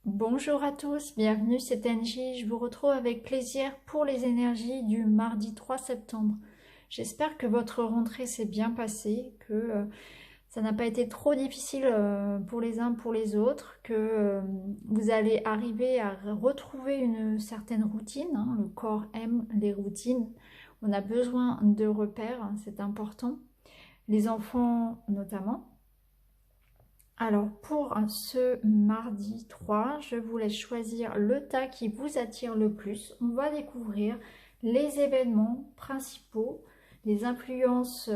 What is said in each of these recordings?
Bonjour à tous, bienvenue, c'est Angie. Je vous retrouve avec plaisir pour les énergies du mardi 3 septembre. J'espère que votre rentrée s'est bien passée, que ça n'a pas été trop difficile pour les uns pour les autres, que vous allez arriver à retrouver une certaine routine, hein. Le corps aime les routines, on a besoin de repères, hein, c'est important. Les enfants notamment. Alors pour ce mardi 3, je vous laisse choisir le tas qui vous attire le plus. On va découvrir les événements principaux, les influences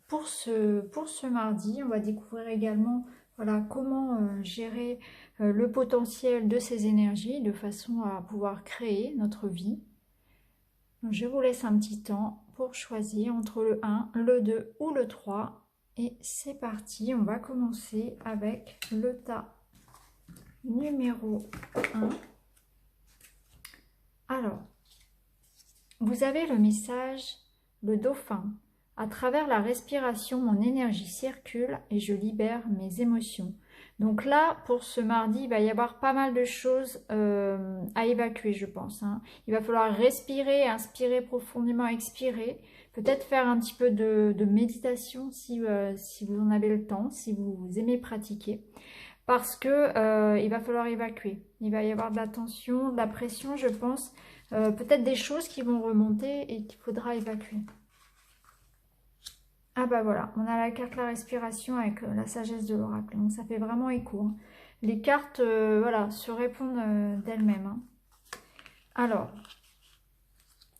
pour ce mardi. On va découvrir également voilà, comment gérer le potentiel de ces énergies de façon à pouvoir créer notre vie. Donc, je vous laisse un petit temps pour choisir entre le 1, le 2 ou le 3. Et c'est parti, on va commencer avec le tas numéro 1. Alors, vous avez le message, le dauphin. À travers la respiration, mon énergie circule et je libère mes émotions. Donc là, pour ce mardi, il va y avoir pas mal de choses à évacuer, je pense, hein. Il va falloir respirer, inspirer profondément, expirer. Peut-être faire un petit peu de méditation si vous en avez le temps, si vous aimez pratiquer. Parce que il va falloir évacuer. Il va y avoir de la tension, de la pression, je pense. Peut-être des choses qui vont remonter et qu'il faudra évacuer. Ah bah voilà, on a la carte la respiration avec la sagesse de l'oracle. Donc ça fait vraiment écho, hein. Les cartes voilà, se répondent d'elles-mêmes, hein. Alors,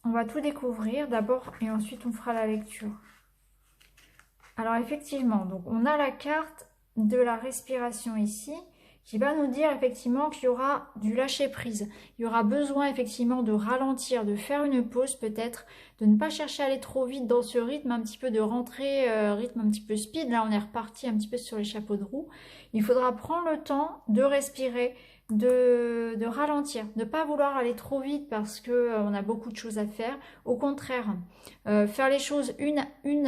on va tout découvrir d'abord et ensuite on fera la lecture. Alors effectivement, donc on a la carte de la respiration ici qui va nous dire effectivement qu'il y aura du lâcher-prise. Il y aura besoin effectivement de ralentir, de faire une pause peut-être, de ne pas chercher à aller trop vite dans ce rythme, un petit peu de rentrée, rythme un petit peu speed. Là, on est reparti un petit peu sur les chapeaux de roue. Il faudra prendre le temps de respirer, de ralentir, de ne pas vouloir aller trop vite parce qu'on a beaucoup de choses à faire. Au contraire, faire les choses une à une,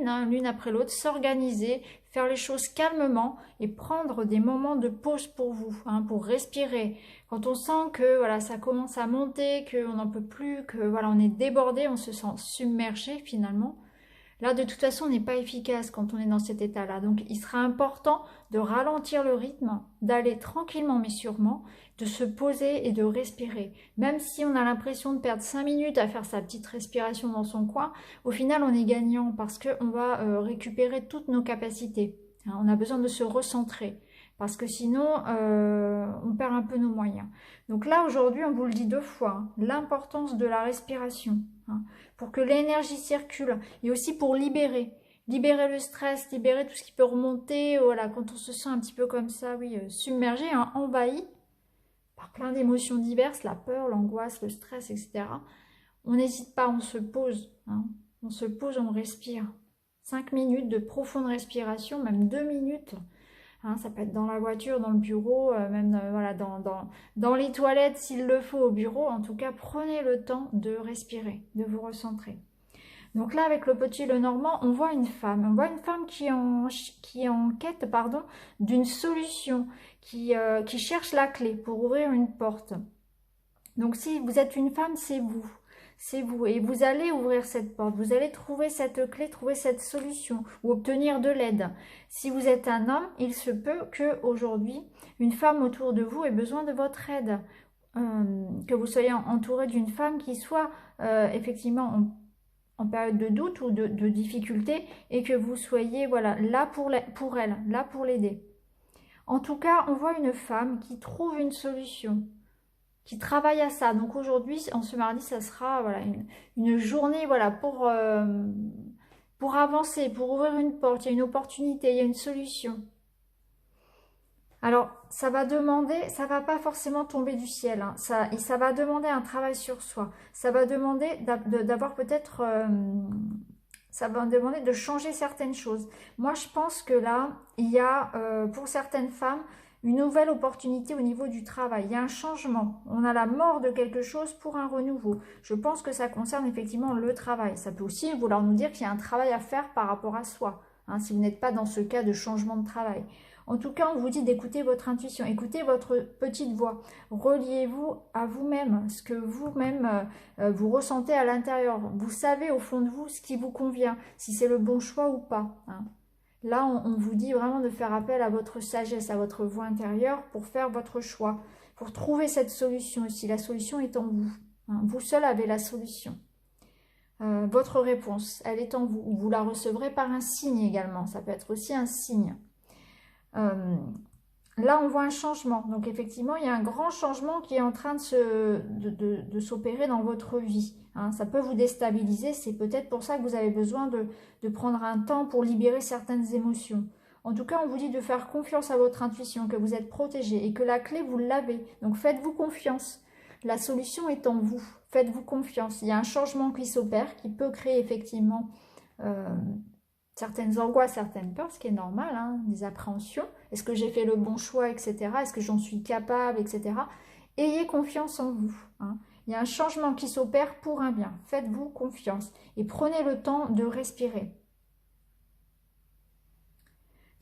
hein, l'une après l'autre, s'organiser, faire les choses calmement et prendre des moments de pause pour vous, hein, pour respirer. Quand on sent que voilà, ça commence à monter, qu'on n'en peut plus, que voilà, on est débordé, on se sent submergé finalement. Là, de toute façon, on n'est pas efficace quand on est dans cet état-là. Donc, il sera important de ralentir le rythme, d'aller tranquillement mais sûrement, de se poser et de respirer. Même si on a l'impression de perdre 5 minutes à faire sa petite respiration dans son coin, au final, on est gagnant parce qu'on va récupérer toutes nos capacités. Hein, on a besoin de se recentrer parce que sinon, on perd un peu nos moyens. Donc là, aujourd'hui, on vous le dit 2 fois, hein, l'importance de la respiration, hein, pour que l'énergie circule et aussi pour libérer le stress, libérer tout ce qui peut remonter, voilà, quand on se sent un petit peu comme ça, oui, submergé, hein, envahi par plein d'émotions diverses, la peur, l'angoisse, le stress, etc. On n'hésite pas, on se pose, hein, on se pose, on respire. 5 minutes de profonde respiration, même 2 minutes. Hein, ça peut être dans la voiture, dans le bureau, même voilà, dans les toilettes s'il le faut au bureau. En tout cas, prenez le temps de respirer, de vous recentrer. Donc là, avec le petit le normand, on voit une femme. On voit une femme qui est en quête, pardon, d'une solution, qui cherche la clé pour ouvrir une porte. Donc si vous êtes une femme, c'est vous. C'est vous. Et vous allez ouvrir cette porte. Vous allez trouver cette clé, trouver cette solution ou obtenir de l'aide. Si vous êtes un homme, il se peut qu'aujourd'hui, une femme autour de vous ait besoin de votre aide. Que vous soyez entouré d'une femme qui soit effectivement en période de doute ou de difficulté et que vous soyez voilà, là pour elle, là pour l'aider. En tout cas, on voit une femme qui trouve une solution, qui travaille à ça. Donc aujourd'hui, en ce mardi, ça sera voilà, une journée voilà, pour avancer, pour ouvrir une porte. Il y a une opportunité, il y a une solution. Alors, ça va demander, ça va pas forcément tomber du ciel, hein. Ça va demander un travail sur soi. Ça va demander d'avoir peut-être, ça va demander de changer certaines choses. Moi, je pense que là, il y a pour certaines femmes une nouvelle opportunité au niveau du travail. Il y a un changement. On a la mort de quelque chose pour un renouveau. Je pense que ça concerne effectivement le travail. Ça peut aussi vouloir nous dire qu'il y a un travail à faire par rapport à soi, hein, si vous n'êtes pas dans ce cas de changement de travail. En tout cas, on vous dit d'écouter votre intuition, écoutez votre petite voix. Reliez-vous à vous-même, ce que vous-même vous ressentez à l'intérieur. Vous savez au fond de vous ce qui vous convient, si c'est le bon choix ou pas. Hein. Là, on vous dit vraiment de faire appel à votre sagesse, à votre voix intérieure pour faire votre choix, pour trouver cette solution aussi. La solution est en vous. Hein. Vous seul avez la solution. Votre réponse, elle est en vous. Vous la recevrez par un signe également. Ça peut être aussi un signe. Là, on voit un changement. Donc, effectivement, il y a un grand changement qui est en train de s'opérer dans votre vie. Hein. Ça peut vous déstabiliser. C'est peut-être pour ça que vous avez besoin de prendre un temps pour libérer certaines émotions. En tout cas, on vous dit de faire confiance à votre intuition, que vous êtes protégé et que la clé, vous l'avez. Donc, faites-vous confiance. La solution est en vous. Faites-vous confiance. Il y a un changement qui s'opère, qui peut créer effectivement certaines angoisses, certaines peurs, ce qui est normal, hein, des appréhensions. Est-ce que j'ai fait le bon choix, etc. Est-ce que j'en suis capable, etc. Ayez confiance en vous. Hein. Il y a un changement qui s'opère pour un bien. Faites-vous confiance et prenez le temps de respirer.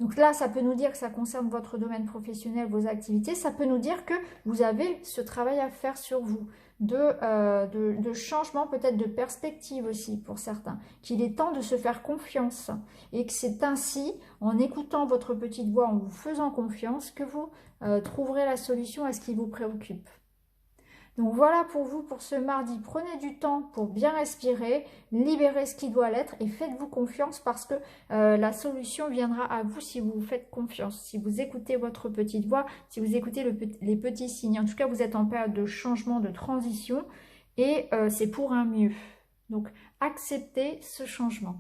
Donc là, ça peut nous dire que ça concerne votre domaine professionnel, vos activités. Ça peut nous dire que vous avez ce travail à faire sur vous, de changement, peut-être de perspective aussi pour certains, qu'il est temps de se faire confiance et que c'est ainsi, en écoutant votre petite voix, en vous faisant confiance, que vous trouverez la solution à ce qui vous préoccupe. Donc voilà pour vous pour ce mardi. Prenez du temps pour bien respirer, libérez ce qui doit l'être et faites-vous confiance parce que la solution viendra à vous si vous vous faites confiance, si vous écoutez votre petite voix, si vous écoutez les petits signes. En tout cas, vous êtes en période de changement, de transition et c'est pour un mieux. Donc acceptez ce changement.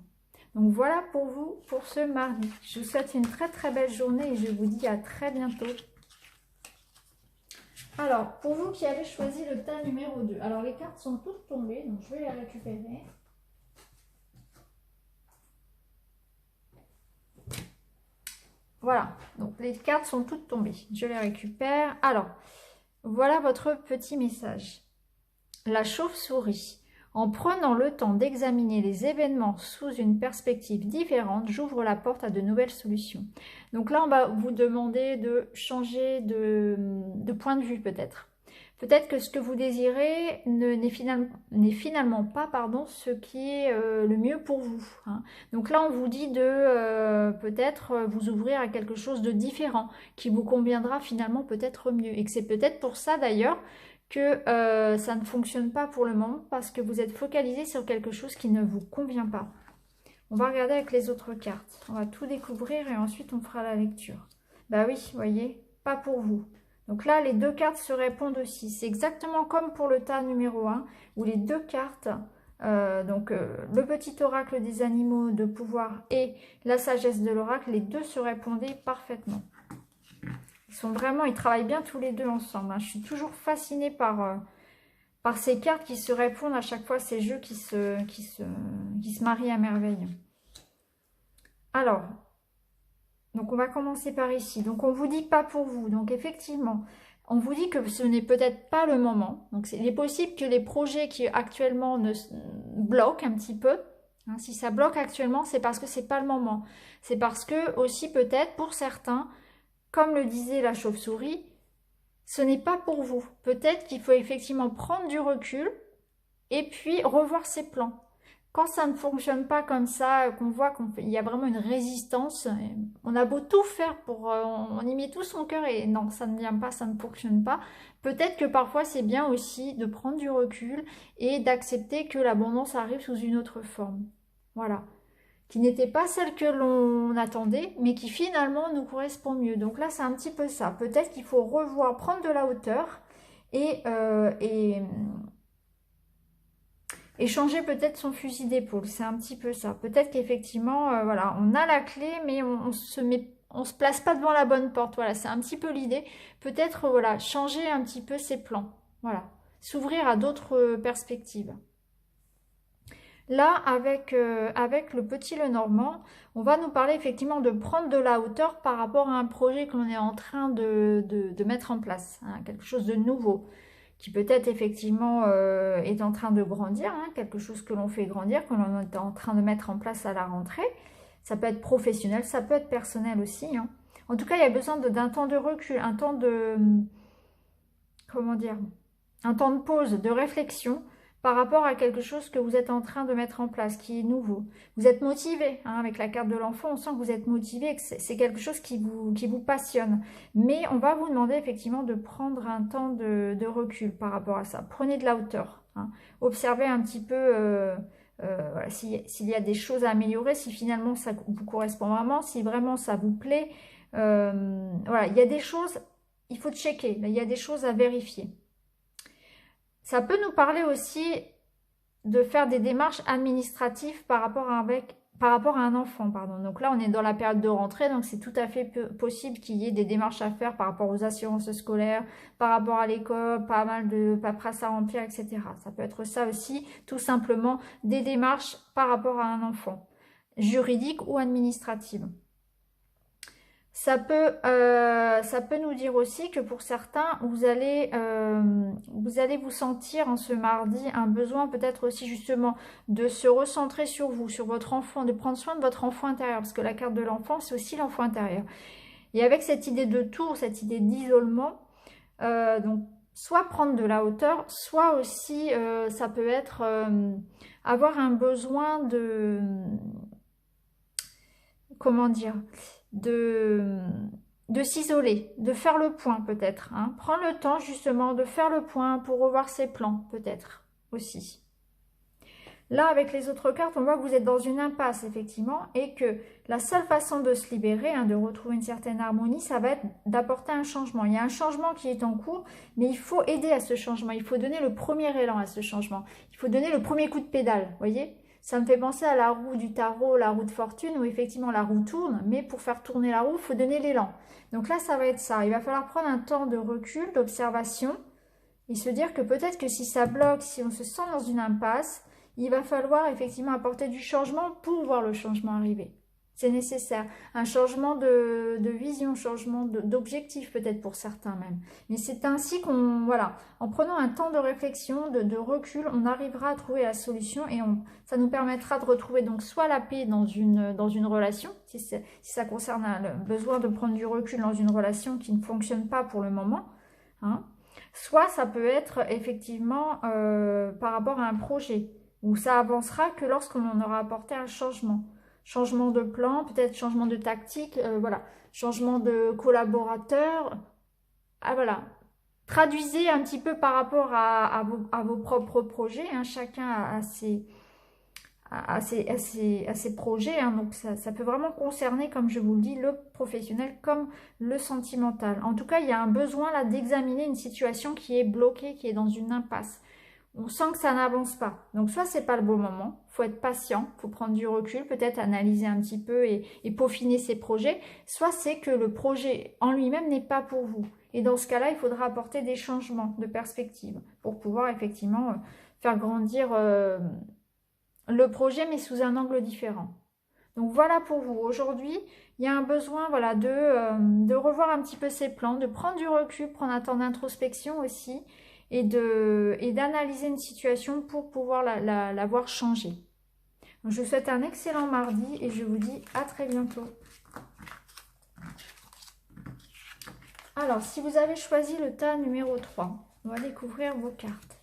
Donc voilà pour vous pour ce mardi. Je vous souhaite une très très belle journée et je vous dis à très bientôt. Alors, pour vous qui avez choisi le tas numéro 2, alors les cartes sont toutes tombées, donc je vais les récupérer. Voilà, donc les cartes sont toutes tombées, je les récupère. Alors, voilà votre petit message. La chauve-souris. En prenant le temps d'examiner les événements sous une perspective différente, j'ouvre la porte à de nouvelles solutions. Donc là, on va vous demander de changer de point de vue peut-être. Peut-être que ce que vous désirez n'est finalement pas ce qui est le mieux pour vous. Hein. Donc là, on vous dit de peut-être vous ouvrir à quelque chose de différent, qui vous conviendra finalement peut-être mieux. Et que c'est peut-être pour ça d'ailleurs que ça ne fonctionne pas pour le moment parce que vous êtes focalisé sur quelque chose qui ne vous convient pas. On va regarder avec les autres cartes. On va tout découvrir et ensuite on fera la lecture. Bah oui, vous voyez, pas pour vous. Donc là, les deux cartes se répondent aussi. C'est exactement comme pour le tas numéro 1 où les deux cartes, le petit oracle des animaux de pouvoir et la sagesse de l'oracle, les deux se répondaient parfaitement. Ils travaillent bien tous les deux ensemble. Hein. Je suis toujours fascinée par ces cartes qui se répondent à chaque fois, ces jeux qui se marient à merveille. Alors, donc on va commencer par ici. Donc on vous dit pas pour vous. Donc effectivement, on vous dit que ce n'est peut-être pas le moment. Donc il est possible que les projets qui actuellement bloquent un petit peu, hein, si ça bloque actuellement, c'est parce que c'est pas le moment. C'est parce que aussi peut-être pour certains, comme le disait la chauve-souris, ce n'est pas pour vous. Peut-être qu'il faut effectivement prendre du recul et puis revoir ses plans. Quand ça ne fonctionne pas comme ça, qu'on voit qu'il y a vraiment une résistance, on a beau tout faire on y met tout son cœur et non, ça ne vient pas, ça ne fonctionne pas. Peut-être que parfois c'est bien aussi de prendre du recul et d'accepter que l'abondance arrive sous une autre forme. Voilà. Qui n'était pas celle que l'on attendait, mais qui finalement nous correspond mieux. Donc là, c'est un petit peu ça. Peut-être qu'il faut revoir, prendre de la hauteur et changer peut-être son fusil d'épaule. C'est un petit peu ça. Peut-être qu'effectivement, voilà, on a la clé, mais on se place pas devant la bonne porte. Voilà, c'est un petit peu l'idée. Peut-être, voilà, changer un petit peu ses plans. Voilà, s'ouvrir à d'autres perspectives. Là, avec le petit Lenormand, on va nous parler effectivement de prendre de la hauteur par rapport à un projet que l'on est en train de mettre en place, hein, quelque chose de nouveau, qui peut-être effectivement est en train de grandir, hein, quelque chose que l'on fait grandir, que l'on est en train de mettre en place à la rentrée. Ça peut être professionnel, ça peut être personnel aussi. Hein. En tout cas, il y a besoin d'un temps de recul, un temps de, comment dire, un temps de pause, de réflexion par rapport à quelque chose que vous êtes en train de mettre en place, qui est nouveau. Vous êtes motivé, hein, avec la carte de l'enfant, on sent que vous êtes motivé, que c'est quelque chose qui vous passionne. Mais on va vous demander effectivement de prendre un temps de recul par rapport à ça. Prenez de la hauteur, hein. Observez un petit peu voilà, s'il y a des choses à améliorer, si finalement ça vous correspond vraiment, si vraiment ça vous plaît. Voilà, il y a des choses, il faut checker, il y a des choses à vérifier. Ça peut nous parler aussi de faire des démarches administratives par rapport à un enfant, pardon. Donc là, on est dans la période de rentrée, donc c'est tout à fait possible qu'il y ait des démarches à faire par rapport aux assurances scolaires, par rapport à l'école, pas mal de paperasse à remplir, etc. Ça peut être ça aussi, tout simplement des démarches par rapport à un enfant, juridique ou administrative. Ça peut nous dire aussi que pour certains, vous allez vous sentir en ce mardi un besoin peut-être aussi justement de se recentrer sur vous, sur votre enfant, de prendre soin de votre enfant intérieur, parce que la carte de l'enfant, c'est aussi l'enfant intérieur. Et avec cette idée de tour, cette idée d'isolement, donc soit prendre de la hauteur, soit aussi ça peut être avoir un besoin de... comment dire, de s'isoler, de faire le point peut-être, hein. Prendre le temps justement de faire le point pour revoir ses plans peut-être aussi. Là, avec les autres cartes, on voit que vous êtes dans une impasse, effectivement, et que la seule façon de se libérer, hein, de retrouver une certaine harmonie, ça va être d'apporter un changement. Il y a un changement qui est en cours, mais il faut aider à ce changement. Il faut donner le premier élan à ce changement. Il faut donner le premier coup de pédale, vous voyez ? Ça me fait penser à la roue du tarot, la roue de fortune, où effectivement la roue tourne, mais pour faire tourner la roue, il faut donner l'élan. Donc là, ça va être ça. Il va falloir prendre un temps de recul, d'observation, et se dire que peut-être que si ça bloque, si on se sent dans une impasse, il va falloir effectivement apporter du changement pour voir le changement arriver. C'est nécessaire. Un changement de vision, changement d'objectif peut-être pour certains même. Mais c'est ainsi qu'on, voilà, en prenant un temps de réflexion, de recul, on arrivera à trouver la solution et ça nous permettra de retrouver donc soit la paix dans une relation, si ça concerne le besoin de prendre du recul dans une relation qui ne fonctionne pas pour le moment, hein. Soit ça peut être effectivement par rapport à un projet, où ça avancera que lorsqu'on aura apporté un changement. Changement de plan, peut-être changement de tactique, voilà. Changement de collaborateur. Ah voilà. Traduisez un petit peu par rapport à vos propres projets, hein. Chacun a ses projets, hein. Donc ça peut vraiment concerner, comme je vous le dis, le professionnel comme le sentimental. En tout cas, il y a un besoin là d'examiner une situation qui est bloquée, qui est dans une impasse. On sent que ça n'avance pas. Donc soit c'est pas le bon moment, il faut être patient, il faut prendre du recul, peut-être analyser un petit peu et peaufiner ses projets. Soit c'est que le projet en lui-même n'est pas pour vous. Et dans ce cas-là, il faudra apporter des changements de perspective pour pouvoir effectivement faire grandir le projet, mais sous un angle différent. Donc voilà pour vous. Aujourd'hui, il y a un besoin, voilà, de revoir un petit peu ses plans, de prendre du recul, prendre un temps d'introspection aussi, et d'analyser une situation pour pouvoir la voir changer. Donc, je vous souhaite un excellent mardi et je vous dis à très bientôt. Alors, si vous avez choisi le tas numéro 3, on va découvrir vos cartes.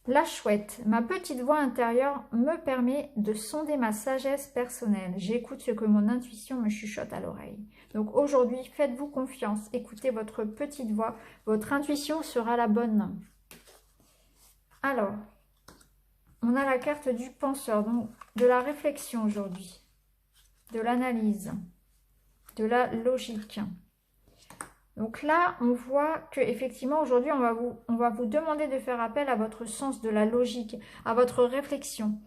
La chouette, ma petite voix intérieure me permet de sonder ma sagesse personnelle. J'écoute ce que mon intuition me chuchote à l'oreille. Donc aujourd'hui, faites-vous confiance, écoutez votre petite voix, votre intuition sera la bonne. Alors, on a la carte du penseur, donc de la réflexion aujourd'hui, de l'analyse, de la logique. Donc là, on voit que effectivement aujourd'hui, on va vous demander de faire appel à votre sens de la logique, à votre réflexion.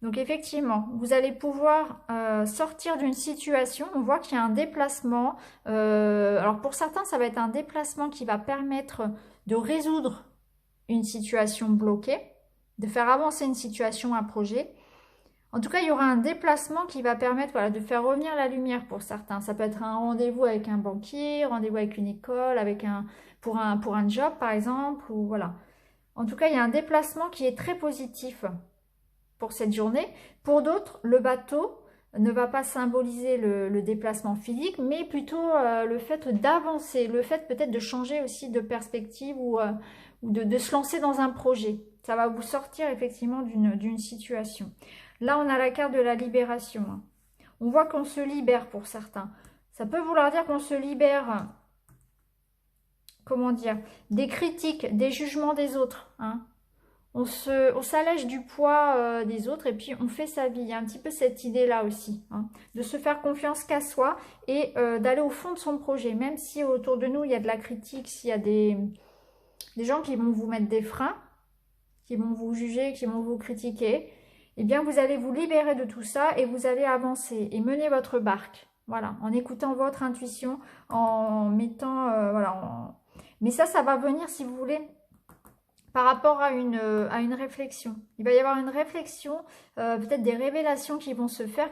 Donc effectivement, vous allez pouvoir sortir d'une situation. On voit qu'il y a un déplacement. Alors pour certains, ça va être un déplacement qui va permettre de résoudre une situation bloquée, de faire avancer une situation, un projet. En tout cas, il y aura un déplacement qui va permettre, voilà, de faire revenir la lumière pour certains. Ça peut être un rendez-vous avec un banquier, rendez-vous avec une école, pour un job par exemple, ou voilà. En tout cas, il y a un déplacement qui est très positif pour cette journée. Pour d'autres, le bateau, ne va pas symboliser le déplacement physique, mais plutôt le fait d'avancer, le fait peut-être de changer aussi de perspective ou de se lancer dans un projet. Ça va vous sortir effectivement d'une situation. Là, on a la carte de la libération. Hein. On voit qu'on se libère pour certains. Ça peut vouloir dire qu'on se libère, comment dire, des critiques, des jugements des autres. Hein. On s'allège du poids des autres et puis on fait sa vie. Il y a un petit peu cette idée-là aussi, hein, de se faire confiance qu'à soi et d'aller au fond de son projet. Même si autour de nous, il y a de la critique, s'il y a des gens qui vont vous mettre des freins, qui vont vous juger, qui vont vous critiquer, eh bien vous allez vous libérer de tout ça et vous allez avancer et mener votre barque. Voilà, en écoutant votre intuition, en mettant... voilà, mais ça va venir, si vous voulez, par rapport à une réflexion. Il va y avoir une réflexion, peut-être des révélations qui vont se faire,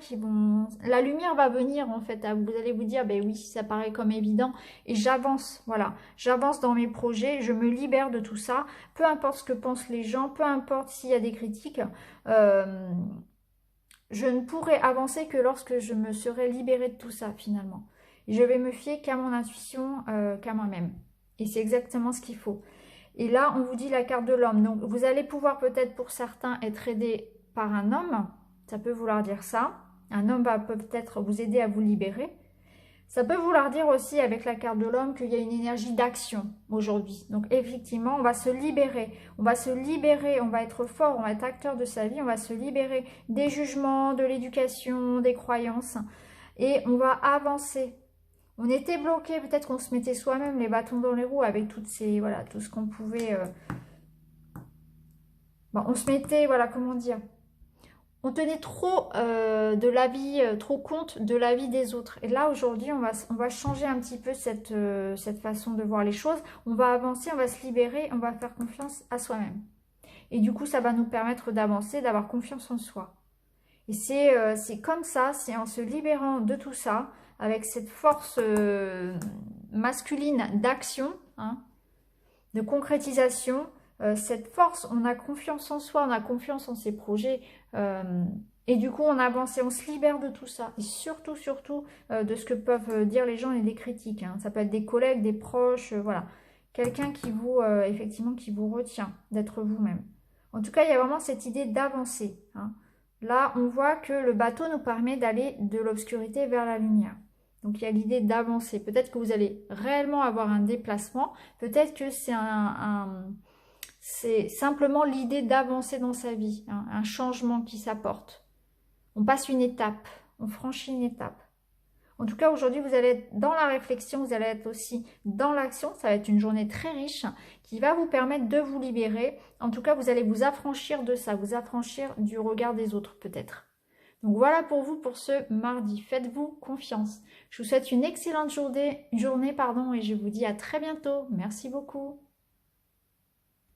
la lumière va venir en fait, vous allez vous dire, ben oui, ça paraît comme évident, et j'avance, voilà, j'avance dans mes projets, je me libère de tout ça, peu importe ce que pensent les gens, peu importe s'il y a des critiques, je ne pourrai avancer que lorsque je me serai libérée de tout ça finalement. Et je vais me fier qu'à mon intuition, qu'à moi-même. Et c'est exactement ce qu'il faut. Et là, on vous dit la carte de l'homme. Donc, vous allez pouvoir peut-être pour certains être aidé par un homme. Ça peut vouloir dire ça. Un homme va peut-être vous aider à vous libérer. Ça peut vouloir dire aussi avec la carte de l'homme qu'il y a une énergie d'action aujourd'hui. Donc, effectivement, on va se libérer. On va se libérer, on va être fort, on va être acteur de sa vie. On va se libérer des jugements, de l'éducation, des croyances. Et on va avancer. On était bloqué, peut-être qu'on se mettait soi-même les bâtons dans les roues avec toutes ces, voilà, tout ce qu'on pouvait... Bon, on se mettait, voilà, comment dire, on tenait trop de la vie, trop compte de la vie des autres. Et là, aujourd'hui, on va changer un petit peu cette façon de voir les choses. On va avancer, on va se libérer, on va faire confiance à soi-même. Et du coup, ça va nous permettre d'avancer, d'avoir confiance en soi. Et c'est comme ça, c'est en se libérant de tout ça, avec cette force masculine d'action, hein, de concrétisation, cette force, on a confiance en soi, on a confiance en ses projets, et du coup on avance et on se libère de tout ça, et surtout, de ce que peuvent dire les gens et des critiques, hein. Ça peut être des collègues, des proches, voilà, quelqu'un qui vous, effectivement, qui vous retient d'être vous-même. En tout cas, il y a vraiment cette idée d'avancer, hein. Là, on voit que le bateau nous permet d'aller de l'obscurité vers la lumière. Donc, il y a l'idée d'avancer. Peut-être que vous allez réellement avoir un déplacement. Peut-être que c'est simplement l'idée d'avancer dans sa vie. Hein, un changement qui s'apporte. On passe une étape. On franchit une étape. En tout cas, aujourd'hui, vous allez être dans la réflexion, vous allez être aussi dans l'action. Ça va être une journée très riche qui va vous permettre de vous libérer. En tout cas, vous allez vous affranchir de ça, vous affranchir du regard des autres peut-être. Donc voilà pour vous pour ce mardi. Faites-vous confiance. Je vous souhaite une excellente journée, et je vous dis à très bientôt. Merci beaucoup.